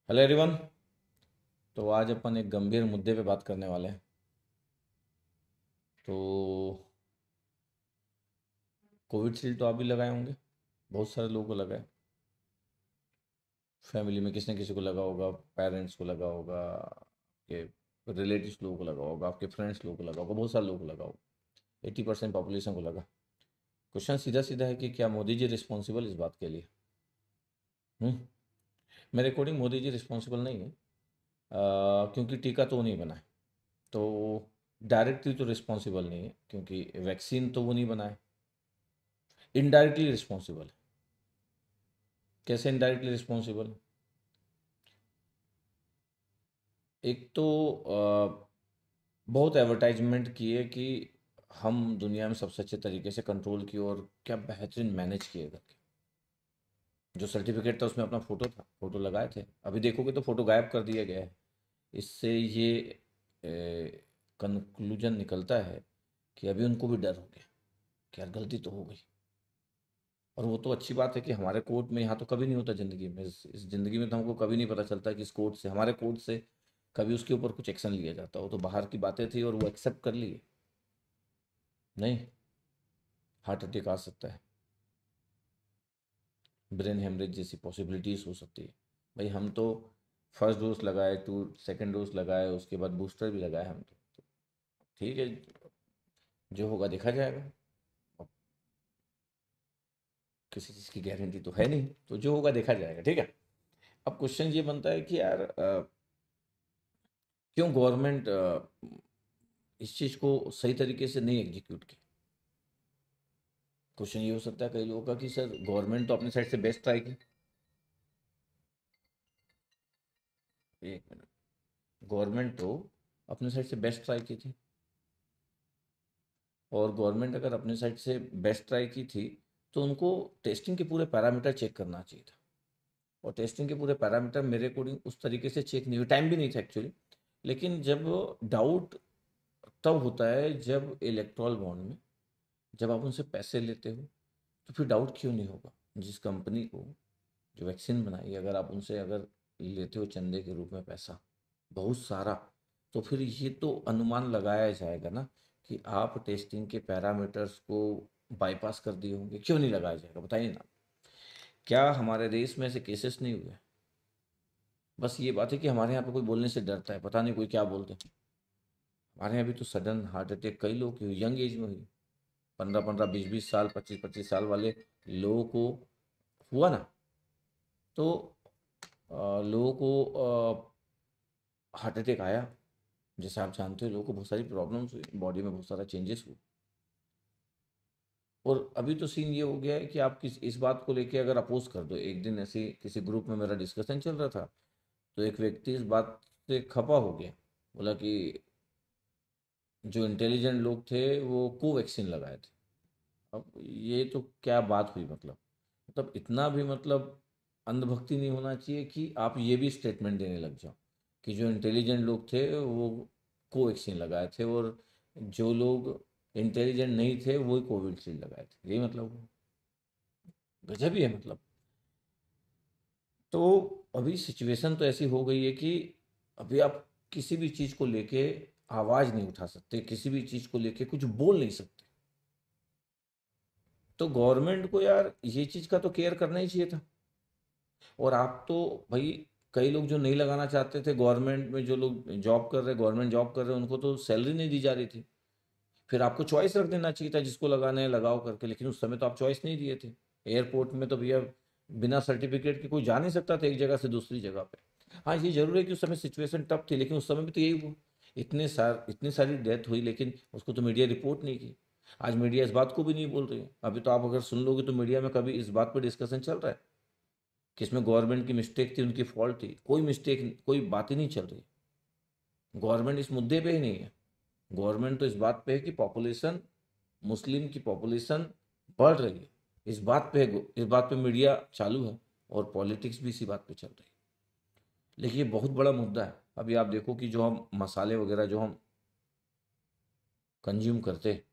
Hello everyone. तो आज अपन एक गंभीर मुद्दे पे बात करने वाले हैं। तो कोविडशील्ड तो आप भी लगाए होंगे, बहुत सारे लोगों को लगा है। फैमिली में किसी न किसी को लगा होगा, पेरेंट्स को लगा होगा, आपके रिलेटिव्स लोगों को लगा होगा, आपके फ्रेंड्स लोगों को लगा होगा, बहुत सारे लोगों को लगा होगा। 80% पॉपुलेशन को लगा। क्वेश्चन सीधा सीधा है कि क्या मोदी जी रिस्पॉन्सिबल इस बात के लिए? मेरे अकॉर्डिंग मोदी जी रिस्पॉन्सिबल नहीं है, क्योंकि टीका तो नहीं बना है। तो डायरेक्टली तो रिस्पॉन्सिबल नहीं है, क्योंकि वैक्सीन तो वो नहीं बनाए। इनडायरेक्टली रिस्पॉन्सिबल है। कैसे इनडायरेक्टली रिस्पॉन्सिबल? एक तो बहुत एडवर्टाइजमेंट किए कि हम दुनिया में सबसे अच्छे तरीके से कंट्रोल किए और क्या बेहतरीन मैनेज किए करके। जो सर्टिफिकेट था उसमें अपना फ़ोटो था, फ़ोटो लगाए थे। अभी देखोगे तो फ़ोटो गायब कर दिया गया है। इससे ये कंक्लूजन निकलता है कि अभी उनको भी डर हो गया कि यार गलती तो हो गई। और वो तो अच्छी बात है कि हमारे कोर्ट में, यहाँ तो कभी नहीं होता ज़िंदगी में, इस ज़िंदगी में तो हमको कभी नहीं पता चलता कि इस कोर्ट से, हमारे कोर्ट से कभी उसके ऊपर कुछ एक्शन लिया जाता हो। तो बाहर की बातें थी और वो एक्सेप्ट कर लिए। नहीं, हार्ट अटैक आ सकता है, ब्रेन हेमरेज जैसी पॉसिबिलिटीज़ हो सकती है। भाई हम तो फर्स्ट डोज लगाए, सेकंड डोज लगाए, उसके बाद बूस्टर भी लगाए हम तो ठीक है, जो होगा देखा जाएगा। अब किसी चीज़ की गारंटी तो है नहीं, तो जो होगा देखा जाएगा, ठीक है। अब क्वेश्चन ये बनता है कि यार क्यों गवर्नमेंट इस चीज़ को सही तरीके से नहीं एग्जीक्यूट की? क्वेश्चन ये हो सकता है कई लोगों का कि सर गवर्नमेंट तो अपनी साइड से बेस्ट ट्राई की। एक मिनट, गवर्नमेंट तो अपनी साइड से बेस्ट ट्राई की थी। और गवर्नमेंट अगर अपनी साइड से बेस्ट ट्राई की थी तो उनको टेस्टिंग के पूरे पैरामीटर चेक करना चाहिए था। और टेस्टिंग के पूरे पैरामीटर मेरे अकॉर्डिंग उस तरीके से चेक नहीं हुए, टाइम भी नहीं था एक्चुअली। लेकिन जब डाउट तब होता है जब इलेक्ट्रॉल बॉन्ड में, जब आप उनसे पैसे लेते हो, तो फिर डाउट क्यों नहीं होगा? जिस कंपनी को जो वैक्सीन बनाई, अगर आप उनसे अगर लेते हो चंदे के रूप में पैसा बहुत सारा, तो फिर ये तो अनुमान लगाया जाएगा ना कि आप टेस्टिंग के पैरामीटर्स को बाईपास कर दिए होंगे। क्यों नहीं लगाया जाएगा बताइए ना? क्या हमारे देश में ऐसे केसेस नहीं हुए? बस ये बात है कि हमारे यहाँ पे कोई बोलने से डरता है, पता नहीं कोई क्या बोलते हैं। हमारे यहाँ भी तो सडन हार्ट अटैक कई लोग की हुई, यंग एज में हुई। 15-15, 20-20 साल, 25-25 साल वाले लोगों को हुआ ना। तो लोगों को हार्ट अटैक आया। जैसे आप जानते हो लोगों को बहुत सारी प्रॉब्लम्स हुई, बॉडी में बहुत सारा चेंजेस हुए। और अभी तो सीन ये हो गया है कि आप किस इस बात को लेके अगर अपोज कर दो, एक दिन ऐसे किसी ग्रुप में मेरा डिस्कशन चल रहा था, तो एक व्यक्ति इस बात से खपा हो गया। बोला कि जो इंटेलिजेंट लोग थे वो कोवैक्सीन लगाए थे। अब ये तो क्या बात हुई? मतलब इतना भी मतलब अंधभक्ति नहीं होना चाहिए कि आप ये भी स्टेटमेंट देने लग जाओ कि जो इंटेलिजेंट लोग थे वो कोवैक्सीन लगाए थे और जो लोग इंटेलिजेंट नहीं थे वो कोविशील्ड लगाए थे। यही मतलब हुआ? गजब ही है मतलब। तो अभी सिचुएशन तो ऐसी हो गई है कि अभी आप किसी भी चीज़ को लेके आवाज़ नहीं उठा सकते, किसी भी चीज़ को लेके कुछ बोल नहीं सकते। तो गवर्नमेंट को यार ये चीज़ का तो केयर करना ही चाहिए था। और आप तो भाई, कई लोग जो नहीं लगाना चाहते थे, गवर्नमेंट में जो लोग जॉब कर रहे, गवर्नमेंट जॉब कर रहे हैं, उनको तो सैलरी नहीं दी जा रही थी। फिर आपको चॉइस रख देना चाहिए था, जिसको लगाना है लगाओ करके। लेकिन उस समय तो आप चॉइस नहीं दिए थे। एयरपोर्ट में तो भैया बिना सर्टिफिकेट के कोई जा नहीं सकता था एक जगह से दूसरी जगह पे। हाँ, ये जरूर है कि उस समय सिचुएशन टफ थी, लेकिन उस समय भी तो यही हुआ। इतनी सारी डेथ हुई, लेकिन उसको तो मीडिया रिपोर्ट नहीं की। आज मीडिया इस बात को भी नहीं बोल रही है। अभी तो आप अगर सुन लोगे तो मीडिया में कभी इस बात पर डिस्कशन चल रहा है कि इसमें गवर्नमेंट की मिस्टेक थी, उनकी फॉल्ट थी? कोई मिस्टेक, कोई बात ही नहीं चल रही। गवर्नमेंट इस मुद्दे पे ही नहीं है। गवर्नमेंट तो इस बात पे है कि पॉपुलेशन, मुस्लिम की पॉपुलेशन बढ़ रही है। इस बात पे इस बात पे मीडिया चालू है और पॉलिटिक्स भी इसी बात पे चल रही है। लेकिन ये बहुत बड़ा मुद्दा है। अभी आप देखो कि जो हम मसाले वगैरह जो हम कंज्यूम करते हैं,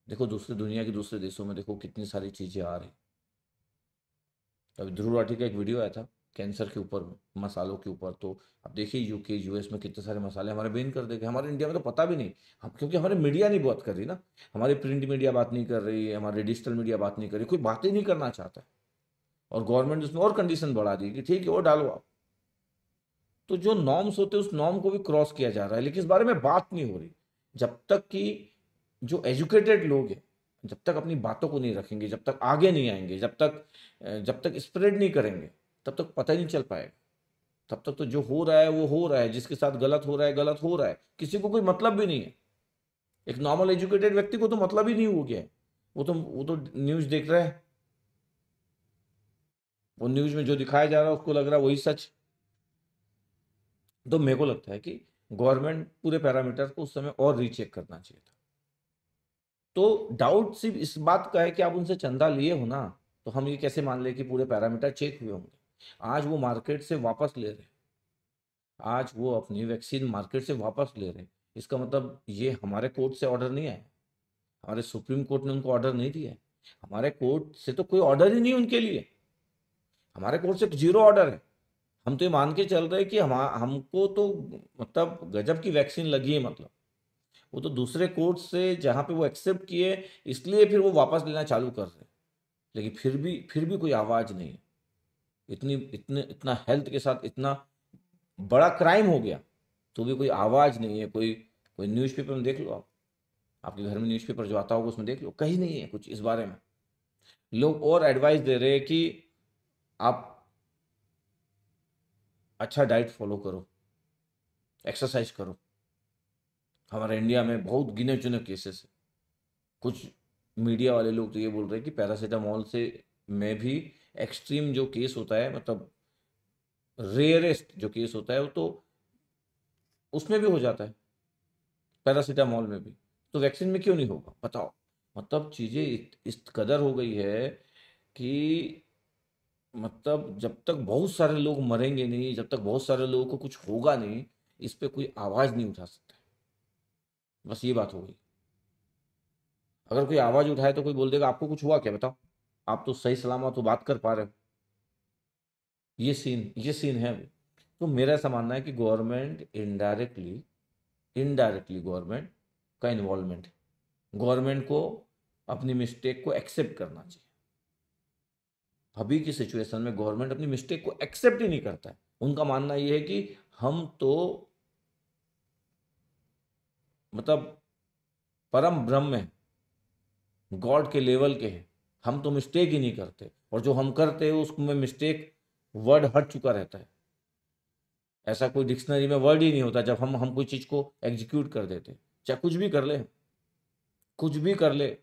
देखो दूसरी दुनिया के दूसरे देशों में देखो कितनी सारी चीज़ें आ रही। अभी ध्रुव राठी का एक वीडियो आया था, कैंसर के ऊपर, मसालों के ऊपर। तो अब देखिए यूके यूएस में कितने सारे मसाले हमारे बैन कर देंगे, हमारे इंडिया में तो पता भी नहीं। हम क्योंकि हमारी मीडिया नहीं बात कर रही ना, हमारी प्रिंट मीडिया बात नहीं कर रही, हमारी डिजिटल मीडिया बात नहीं कर रही, कोई बात ही नहीं करना चाहता है। और गवर्नमेंट उसमें और कंडीशन बढ़ा दी कि ठीक है वो डालो आप। तो जो नॉर्म्स होते हैं उस नॉर्म को भी क्रॉस किया जा रहा है, लेकिन इस बारे में बात नहीं हो रही। जब तक कि जो एजुकेटेड लोग हैं, जब तक अपनी बातों को नहीं रखेंगे, जब तक आगे नहीं आएंगे, जब तक स्प्रेड नहीं करेंगे, तब तक पता ही नहीं चल पाएगा। तब तक तो जो हो रहा है वो हो रहा है, जिसके साथ गलत हो रहा है गलत हो रहा है, किसी को कोई मतलब भी नहीं है। एक नॉर्मल एजुकेटेड व्यक्ति को तो मतलब ही नहीं हो गया है। वो तो न्यूज देख रहा है, वो न्यूज में जो दिखाया जा रहा है उसको लग रहा है वही सच। तो मेरे को लगता है कि गवर्नमेंट पूरे पैरामीटर को उस समय और रीचेक करना चाहिए था। तो डाउट सिर्फ इस बात का है कि आप उनसे चंदा लिए हो ना, तो हम ये कैसे मान ले कि पूरे पैरामीटर चेक हुए होंगे। आज वो मार्केट से वापस ले रहे, आज वो अपनी वैक्सीन मार्केट से वापस ले रहे, इसका मतलब ये हमारे कोर्ट से ऑर्डर नहीं आया, हमारे सुप्रीम कोर्ट ने उनको ऑर्डर नहीं दिया है, हमारे कोर्ट से तो कोई ऑर्डर ही नहीं उनके लिए, हमारे कोर्ट से जीरो ऑर्डर है। हम तो ये मान के चल रहे हैं कि हमको तो मतलब गजब की वैक्सीन लगी है, मतलब वो तो दूसरे कोर्ट से जहाँ पे वो एक्सेप्ट किए, इसलिए फिर वो वापस लेना चालू कर रहे हैं। लेकिन फिर भी कोई आवाज़ नहीं है। इतना हेल्थ के साथ इतना बड़ा क्राइम हो गया, तो भी कोई आवाज़ नहीं है। कोई कोई न्यूज़पेपर में देख लो आप, आपके घर में न्यूज़पेपर जो आता होगा उसमें देख लो, कहीं नहीं है कुछ इस बारे में। लोग और एडवाइस दे रहे हैं कि आप अच्छा डाइट फॉलो करो, एक्सरसाइज करो। हमारे इंडिया में बहुत गिने चुने केसेस है। कुछ मीडिया वाले लोग तो ये बोल रहे हैं कि पैरासीटामोल से में भी एक्सट्रीम जो केस होता है, मतलब रेयरेस्ट जो केस होता है, वो तो उसमें भी हो जाता है, पैरासीटामोल में भी। तो वैक्सीन में क्यों नहीं होगा बताओ। मतलब चीज़ें इस कदर हो गई है कि मतलब जब तक बहुत सारे लोग मरेंगे नहीं, जब तक बहुत सारे लोगों को कुछ होगा नहीं, इस पे कोई आवाज़ नहीं उठा सकता। बस ये बात हो गई। अगर कोई आवाज़ उठाए तो कोई बोल देगा आपको कुछ हुआ क्या, बताओ, आप तो सही सलामत तो बात कर पा रहे हो। ये सीन है अभी। तो मेरा ऐसा मानना है कि गवर्नमेंट इनडायरेक्टली गवर्नमेंट का इन्वॉल्वमेंट है। गवर्नमेंट को अपनी मिस्टेक को एक्सेप्ट करना चाहिए। अभी की सिचुएशन में गवर्नमेंट अपनी मिस्टेक को एक्सेप्ट ही नहीं करता है। उनका मानना यह है कि हम तो मतलब परम ब्रह्म है, गॉड के लेवल के हैं, हम तो मिस्टेक ही नहीं करते, और जो हम करते हैं उसमें मिस्टेक वर्ड हट चुका रहता है। ऐसा कोई डिक्शनरी में वर्ड ही नहीं होता जब हम कोई चीज़ को एग्जीक्यूट कर देते, चाहे कुछ भी कर ले, कुछ भी कर ले,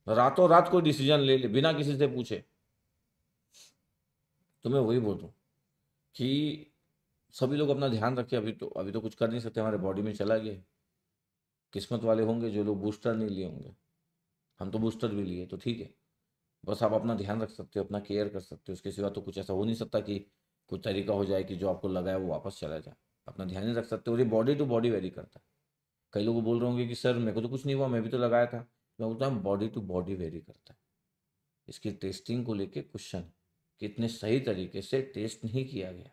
रातों रात कोई डिसीजन ले ले बिना किसी से पूछे। तो मैं वही बोल रहा हूँ कि सभी लोग अपना ध्यान रखें। अभी तो कुछ कर नहीं सकते, हमारे बॉडी में चला गया है। किस्मत वाले होंगे जो लोग बूस्टर नहीं लिए होंगे, हम तो बूस्टर भी लिए, तो ठीक है। बस आप अपना ध्यान रख सकते हो, अपना केयर कर सकते हो, उसके सिवा तो कुछ ऐसा हो नहीं सकता कि कुछ तरीका हो जाए कि जो आपको लगा है वो वापस चला जाए। अपना ध्यान ही रख सकते हो, और ये बॉडी टू बॉडी वेरी करता है। कई लोग बोल रहे होंगे कि सर मेरे को तो कुछ नहीं हुआ, मैं भी तो लगाया था। मैं बोलता हूँ बॉडी टू बॉडी वेरी करता है। इसकी टेस्टिंग को लेके क्वेश्चन है कि इतने सही तरीके से टेस्ट नहीं किया गया,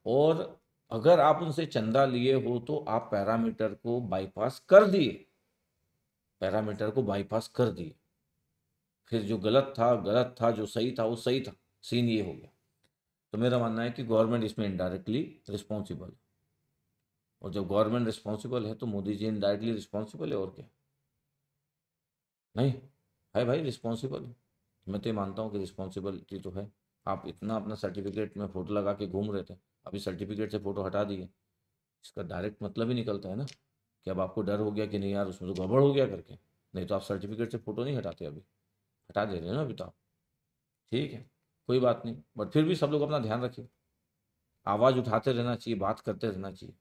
और अगर आप उनसे चंदा लिए हो तो आप पैरामीटर को बाईपास कर दिए, पैरामीटर को बाईपास कर दिए। फिर जो गलत था गलत था, जो सही था वो सही था। सीन ये हो गया। तो मेरा मानना है कि गवर्नमेंट इसमें इनडायरेक्टली रिस्पॉन्सिबल है, और जब गवर्नमेंट रिस्पॉन्सिबल है तो मोदी जी इनडायरेक्टली रिस्पॉन्सिबल है, और क्या। नहीं है भाई, रिस्पॉन्सिबल है। मैं तो ये मानता हूँ कि रिस्पॉन्सिबिलिटी तो है। आप इतना अपना सर्टिफिकेट में फ़ोटो लगा के घूम रहे थे, अभी सर्टिफिकेट से फ़ोटो हटा दिए, इसका डायरेक्ट मतलब ही निकलता है ना कि अब आपको डर हो गया कि नहीं यार उसमें तो गड़बड़ हो गया करके। नहीं तो आप सर्टिफिकेट से फ़ोटो नहीं हटाते, अभी हटा दे रहे हो ना अभी तो आप। ठीक है, कोई बात नहीं, बट फिर भी सब लोग अपना ध्यान रखिए। आवाज़ उठाते रहना चाहिए, बात करते रहना चाहिए।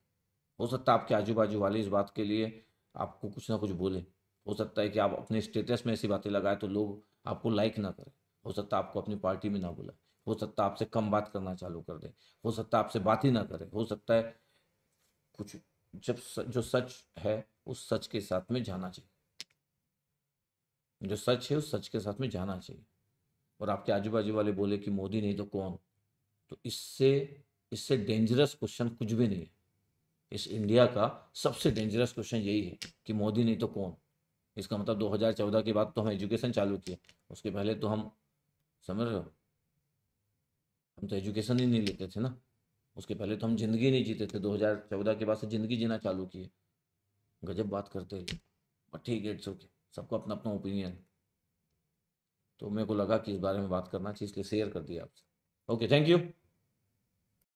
हो सकता है आपके आजू बाजू वाले इस बात के लिए आपको कुछ ना कुछ बोले। हो सकता है कि आप अपने स्टेटस में ऐसी बातें लगाए तो लोग आपको लाइक ना करें। हो सकता है आपको अपनी पार्टी में ना बुलाए। हो सकता है आपसे कम बात करना चालू कर दे। हो सकता है आपसे बात ही ना करे। हो सकता है कुछ। जो सच है उस सच के साथ में जाना चाहिए, जो सच है उस सच के साथ में जाना चाहिए। और आपके आजू बाजू वाले बोले कि मोदी नहीं तो कौन, तो इससे इससे डेंजरस क्वेश्चन कुछ भी नहीं है। इस इंडिया का सबसे डेंजरस क्वेश्चन यही है कि मोदी नहीं तो कौन। इसका मतलब 2014 के बाद तो हम एजुकेशन चालू किए, उसके पहले तो हम, समझ रहे हो, हम तो एजुकेशन ही नहीं लेते थे ना। उसके पहले तो हम ज़िंदगी नहीं जीते थे, 2014 के बाद से ज़िंदगी जीना चालू किए। गजब बात करते हैं लोग, बट ठीक है, इट्स ओके, सबको अपना अपना ओपिनियन। तो मेरे को लगा कि इस बारे में बात करना चाहिए, इसलिए शेयर कर दिया आपसे। Okay, thank you.